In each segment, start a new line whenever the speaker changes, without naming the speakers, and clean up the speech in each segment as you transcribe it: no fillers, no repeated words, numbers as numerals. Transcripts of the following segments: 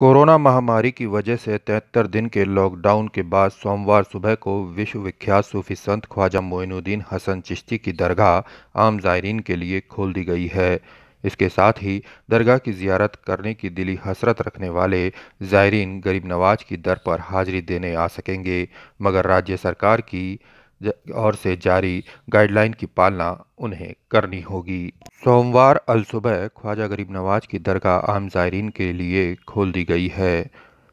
Corona महामारी की वजह से 73 दिन के लॉकडाउन के बाद सोमवार सुबह को विश्व विख्यात सूफी संत ख्वाजा मोइनुद्दीन हसन चिश्ती की दरगाह आम ज़ायरीन के लिए खोल दी गई है। इसके साथ ही दरगाह की ज़ियारत करने की दिली हसरत रखने वाले ज़ायरीन गरीब नवाज की दर पर हाजिरी देने आ सकेंगे, मगर राज्य सरकार की ओर से जारी गाइडलाइन की पालना उन्हें करनी होगी। सोमवार अलसुबह ख्वाजा गरीब नवाज की दरगाह आम ज़ायरीन के लिए खोल दी गई है।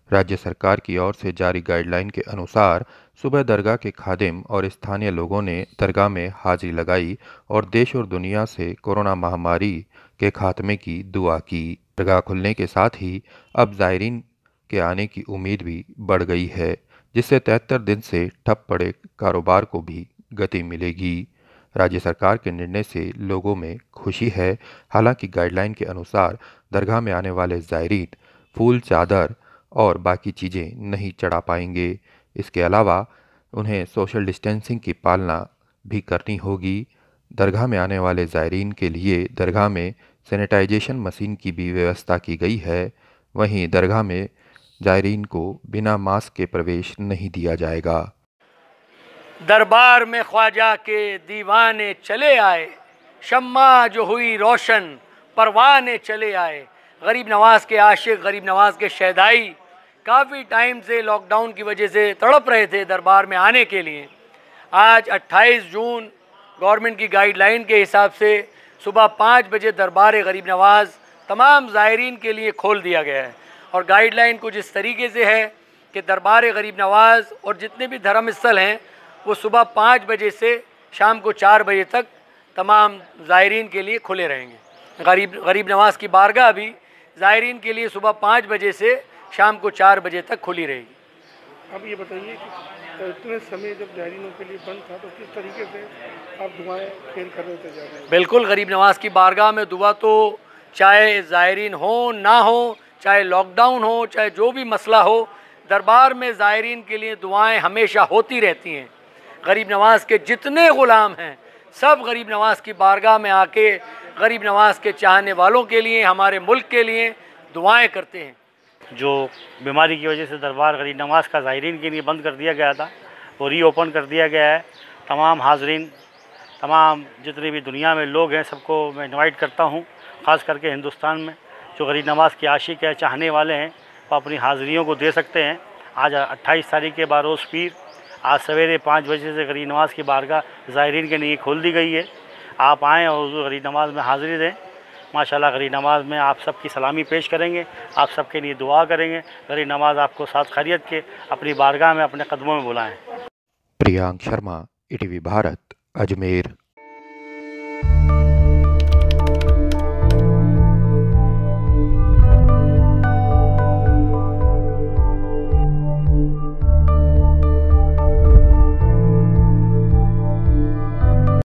राज्य सरकार की ओर से जारी गाइडलाइन के अनुसार सुबह दरगाह के खादिम और स्थानीय लोगों ने दरगाह में हाजिरी लगाई और देश और दुनिया से कोरोना महामारी के खात्मे की दुआ की। दरगाह खुलने के साथ ही अब ज़ायरीन के आने की उम्मीद भी बढ़ गई है, जिससे 73 दिन से ठप पड़े कारोबार को भी गति मिलेगी। राज्य सरकार के निर्णय से लोगों में खुशी है। हालांकि गाइडलाइन के अनुसार दरगाह में आने वाले ज़ायरीन फूल, चादर और बाकी चीज़ें नहीं चढ़ा पाएंगे। इसके अलावा उन्हें सोशल डिस्टेंसिंग की पालना भी करनी होगी। दरगाह में आने वाले ज़ायरीन के लिए दरगाह में सैनिटाइजेशन मशीन की भी व्यवस्था की गई है। वहीं दरगाह में ज़ायरीन को बिना मास्क के प्रवेश नहीं दिया जाएगा।
दरबार में ख्वाजा के दीवाने चले आए, शम्मा जो हुई रोशन परवाने चले आए। गरीब नवाज के आशिक, गरीब नवाज के शहदाई काफ़ी टाइम से लॉकडाउन की वजह से तड़प रहे थे दरबार में आने के लिए। आज 28 जून गवर्नमेंट की गाइडलाइन के हिसाब से सुबह 5 बजे दरबार गरीब नवाज तमाम ज़ायरीन के लिए खोल दिया गया है। और गाइडलाइन कुछ इस तरीके से है कि दरबार गरीब नवाज और जितने भी धर्म स्थल हैं वो सुबह 5 बजे से शाम को 4 बजे तक तमाम ज़ायरीन के लिए खुले रहेंगे। गरीब नवाज की बारगाह भी ज़ायरीन के लिए सुबह 5 बजे से शाम को 4 बजे तक खुली रहेगी।
अब ये बताइए कि इतने समय जब ज़ायरीनों के लिए बंद था तो किस तरीके से आप दुआएं खेल कर रहे थे जा रहे हैं?
बिल्कुल, गरीब नवाज की बारगाह में दुआ तो चाहे ज़ायरीन हो ना हो, चाहे लॉकडाउन हो, चाहे जो भी मसला हो, दरबार में ज़ायरीन के लिए दुआएं हमेशा होती रहती हैं। गरीब नवाज के जितने ग़ुलाम हैं सब गरीब नवाज की बारगाह में आके गरीब नवाज के चाहने वालों के लिए, हमारे मुल्क के लिए दुआएं करते हैं।
जो बीमारी की वजह से दरबार गरीब नवाज का ज़ायरीन के लिए बंद कर दिया गया था वो रीओपन कर दिया गया है। तमाम हाज़रीन, तमाम जितने भी दुनिया में लोग हैं सबको मैं इनवाइट करता हूँ। ख़ास करके हिंदुस्तान में जो गरीब नवाज के आशिक है, चाहने वाले हैं, वो अपनी हाज़िरियों को दे सकते हैं। आज 28 तारीख के बारोज़ पीर आज सवेरे 5 बजे से गरीब नवाज की बारगाह ज़ायरीन के लिए खोल दी गई है। आप आएँ और गरीब नवाज में हाज़िरी दें। माशाल्लाह गरीब नवाज में आप सबकी सलामी पेश करेंगे, आप सबके लिए दुआ करेंगे। गरीब नवाज आपको साथ खैरियत के अपनी बारगाह में, अपने कदमों में बुलाएँ।
प्रियांक शर्मा, ईटीवी भारत, अजमेर।